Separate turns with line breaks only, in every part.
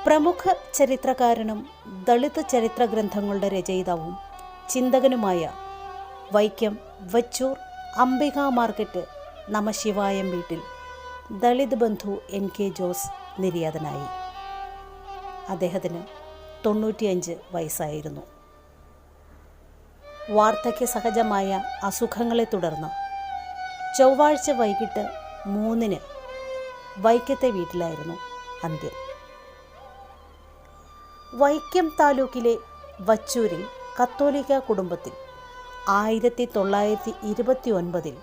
പ്രമുഖ ചരിത്രകാരനും ദളിത് ചരിത്ര ഗ്രന്ഥങ്ങളുടെ രചയിതാവും ചിന്തകനുമായ വൈക്കം വച്ചൂർ അംബിക മാർക്കറ്റ് നമശിവായം വീട്ടിൽ ദളിത് ബന്ധു NK ജോസ് നിര്യാതനായി. അദ്ദേഹത്തിന് 95 വയസ്സായിരുന്നു. വാർദ്ധക്യ സഹജമായ അസുഖങ്ങളെ തുടർന്ന് ചൊവ്വാഴ്ച വൈകിട്ട് 3-ന് വൈക്കത്തെ വീട്ടിലായിരുന്നു അന്ത്യം. വൈക്കം താലൂക്കിലെ വച്ചൂരിൽ കത്തോലിക്ക കുടുംബത്തിൽ 1929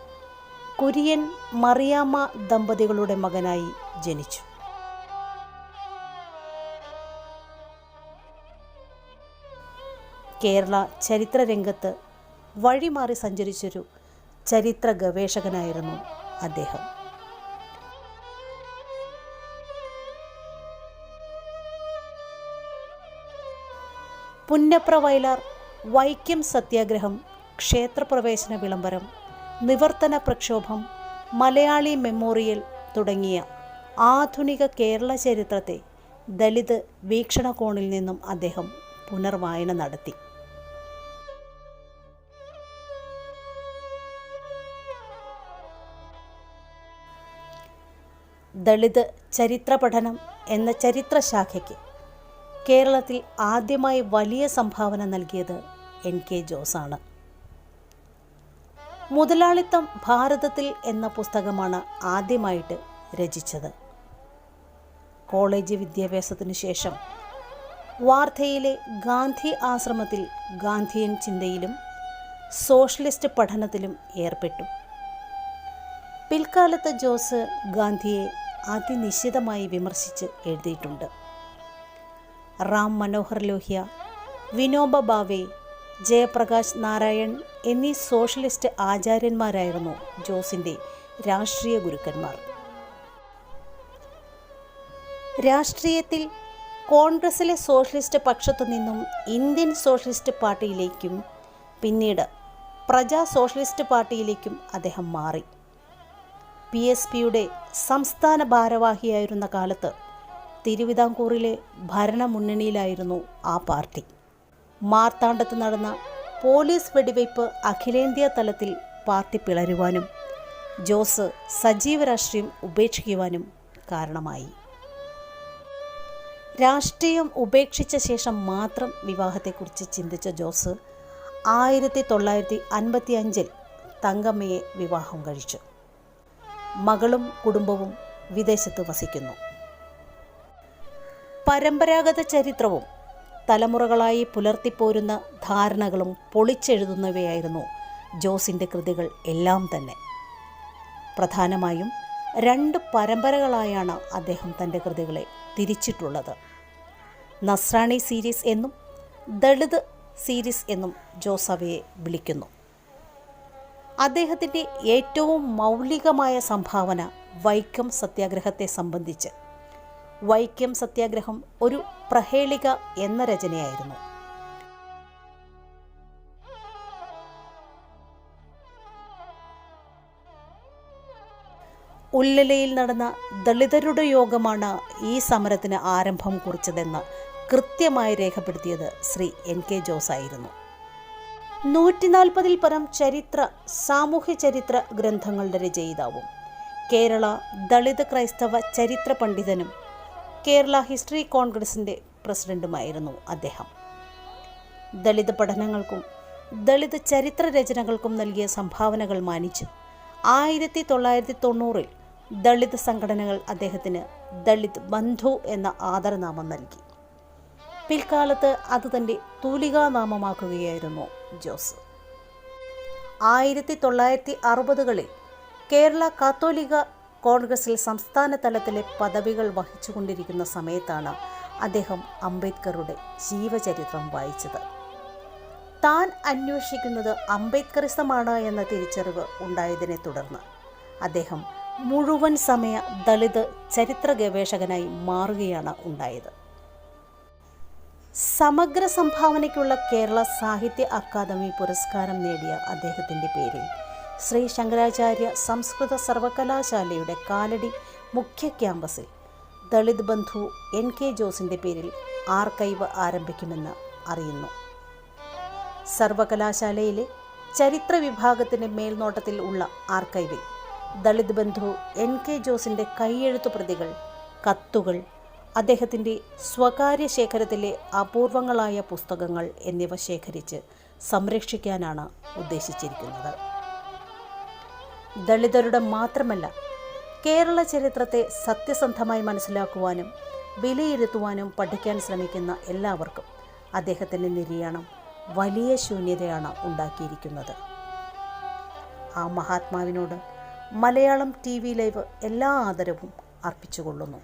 കുര്യൻ മറിയാമ്മ ദമ്പതികളുടെ മകനായി ജനിച്ചു. കേരള ചരിത്രരംഗത്ത് വഴിമാറി സഞ്ചരിച്ചൊരു ചരിത്ര ഗവേഷകനായിരുന്നു അദ്ദേഹം. പുന്നപ്ര വയലാർ വൈക്കം സത്യാഗ്രഹം, ക്ഷേത്രപ്രവേശന വിളംബരം, നിവർത്തന പ്രക്ഷോഭം, മലയാളി മെമ്മോറിയൽ തുടങ്ങിയ ആധുനിക കേരള ചരിത്രത്തെ ദളിത് വീക്ഷണകോണിൽ നിന്നും അദ്ദേഹം പുനർവായന നടത്തി. ദളിത് ചരിത്ര പഠനം എന്ന ചരിത്രശാഖയ്ക്ക് കേരളത്തിൽ ആദ്യമായി വലിയ സംഭാവന നൽകിയത് NK ജോസാണ്. മുതലാളിത്തം ഭാരതത്തിൽ എന്ന പുസ്തകമാണ് ആദ്യമായിട്ട് രചിച്ചത്. കോളേജ് വിദ്യാഭ്യാസത്തിനു ശേഷം വാർധയിലെ ഗാന്ധി ആശ്രമത്തിൽ ഗാന്ധിയൻ ചിന്തയിലും സോഷ്യലിസ്റ്റ് പഠനത്തിലും ഏർപ്പെട്ടു. പിൽക്കാലത്ത് ജോസ് ഗാന്ധിയെ അതിനിശിതമായി വിമർശിച്ച് എഴുതിയിട്ടുണ്ട്. റാം മനോഹർ ലോഹ്യ, വിനോബ ഭാവെ, ജയപ്രകാശ് നാരായൺ എന്നീ സോഷ്യലിസ്റ്റ് ആചാര്യന്മാരായിരുന്നു ജോസിൻ്റെ രാഷ്ട്രീയ ഗുരുക്കന്മാർ. രാഷ്ട്രീയത്തിൽ കോൺഗ്രസിലെ സോഷ്യലിസ്റ്റ് പക്ഷത്തു നിന്നും ഇന്ത്യൻ സോഷ്യലിസ്റ്റ് പാർട്ടിയിലേക്കും പിന്നീട് പ്രജാ സോഷ്യലിസ്റ്റ് പാർട്ടിയിലേക്കും അദ്ദേഹം മാറി. PSPയുടെ സംസ്ഥാന ഭാരവാഹിയായിരുന്ന കാലത്ത് തിരുവിതാംകൂറിലെ ഭരണമുന്നണിയിലായിരുന്നു ആ പാർട്ടി. മാർത്താണ്ഡത്ത് നടന്ന പോലീസ് വെടിവയ്പ് അഖിലേന്ത്യാ തലത്തിൽ പാർട്ടി പിളരുവാനും ജോസ് സജീവ രാഷ്ട്രീയം ഉപേക്ഷിക്കുവാനും കാരണമായി. രാഷ്ട്രീയം ഉപേക്ഷിച്ച ശേഷം മാത്രം വിവാഹത്തെക്കുറിച്ച് ചിന്തിച്ച ജോസ് 1955 തങ്കമ്മയെ വിവാഹം കഴിച്ചു. മകളും കുടുംബവും വിദേശത്ത് വസിക്കുന്നു. പരമ്പരാഗത ചരിത്രവും തലമുറകളായി പുലർത്തിപ്പോരുന്ന ധാരണകളും പൊളിച്ചെഴുതുന്നവയായിരുന്നു ജോസിൻ്റെ കൃതികൾ എല്ലാം തന്നെ. പ്രധാനമായും 2 പരമ്പരകളായാണ് അദ്ദേഹം തൻ്റെ കൃതികളെ തിരിച്ചിട്ടുള്ളത്. നസ്രാണി സീരീസ് എന്നും ദളിത് സീരീസ് എന്നും ജോസ് അവയെ വിളിക്കുന്നു. അദ്ദേഹത്തിൻ്റെ ഏറ്റവും മൗലികമായ സംഭാവന വൈക്കം സത്യാഗ്രഹത്തെ സംബന്ധിച്ച് വൈക്കം സത്യാഗ്രഹം ഒരു പ്രഹേളിക എന്ന രചനയായിരുന്നു. ഉല്ലലയിൽ നടന്ന ദളിതരുടെ യോഗമാണ് ഈ സമരത്തിന് ആരംഭം കുറിച്ചതെന്ന് കൃത്യമായി രേഖപ്പെടുത്തിയത് ശ്രീ NK ജോസ് ആയിരുന്നു. 140-ൽ പരം ചരിത്ര സാമൂഹ്യ ചരിത്ര ഗ്രന്ഥങ്ങളുടെ രചയിതാവും കേരള ദളിത് ക്രൈസ്തവ ചരിത്ര പണ്ഡിതനും കേരള ഹിസ്റ്ററി കോൺഗ്രസിൻ്റെ പ്രസിഡന്റുമായിരുന്നു അദ്ദേഹം. ദളിത് പഠനങ്ങൾക്കും ദളിത് ചരിത്ര രചനകൾക്കും നൽകിയ സംഭാവനകൾ മാനിച്ച് 1990-ൽ ദളിത് സംഘടനകൾ അദ്ദേഹത്തിന് ദളിത് ബന്ധു എന്ന ആദരനാമം നൽകി. പിൽക്കാലത്ത് അത് തൻ്റെ തൂലികാനാമമാക്കുകയായിരുന്നു ജോസ്. 1960-കളിൽ കേരള കാത്തോലിക കോൺഗ്രസിൽ സംസ്ഥാന തലത്തിലെ പദവികൾ വഹിച്ചുകൊണ്ടിരിക്കുന്ന സമയത്താണ് അദ്ദേഹം അംബേദ്കറുടെ ജീവചരിത്രം വായിച്ചത്. താൻ അന്വേഷിക്കുന്നത് അംബേദ്കറിസമാണ് എന്ന തിരിച്ചറിവ് ഉണ്ടായതിനെ തുടർന്ന് അദ്ദേഹം മുഴുവൻ സമയ ദളിത് ചരിത്ര ഗവേഷകനായി മാറുകയാണ് ഉണ്ടായത്. സമഗ്ര സംഭാവനയ്ക്കുള്ള കേരള സാഹിത്യ അക്കാദമി പുരസ്കാരം നേടിയ അദ്ദേഹത്തിൻ്റെ പേരിൽ ശ്രീ ശങ്കരാചാര്യ സംസ്കൃത സർവകലാശാലയുടെ കാലടി മുഖ്യ ക്യാമ്പസിൽ ദളിത് ബന്ധു NK ജോസിൻ്റെ പേരിൽ ആർക്കൈവ് ആരംഭിക്കുമെന്ന് അറിയുന്നു. സർവകലാശാലയിലെ ചരിത്ര വിഭാഗത്തിൻ്റെ മേൽനോട്ടത്തിൽ ഉള്ള ആർക്കൈവിൽ ദളിത് ബന്ധു NK ജോസിൻ്റെ കൈയെഴുത്തു പ്രതികൾ, കത്തുകൾ, അദ്ദേഹത്തിൻ്റെ സ്വകാര്യ ശേഖരത്തിലെ അപൂർവങ്ങളായ പുസ്തകങ്ങൾ എന്നിവ ശേഖരിച്ച് സംരക്ഷിക്കാനാണ് ഉദ്ദേശിച്ചിരിക്കുന്നത്. ദളിതരുടെ മാത്രമല്ല, കേരള ചരിത്രത്തെ സത്യസന്ധമായി മനസ്സിലാക്കുവാനും വിലയിരുത്തുവാനും പഠിക്കാൻ ശ്രമിക്കുന്ന എല്ലാവർക്കും അദ്ദേഹത്തിൻ്റെ നിര്യാണം വലിയ ശൂന്യതയാണ് ഉണ്ടാക്കിയിരിക്കുന്നത്. ആ മഹാത്മാവിനോട് മലയാളം TV ലൈവ് എല്ലാ ആദരവും അർപ്പിച്ചുകൊള്ളുന്നു.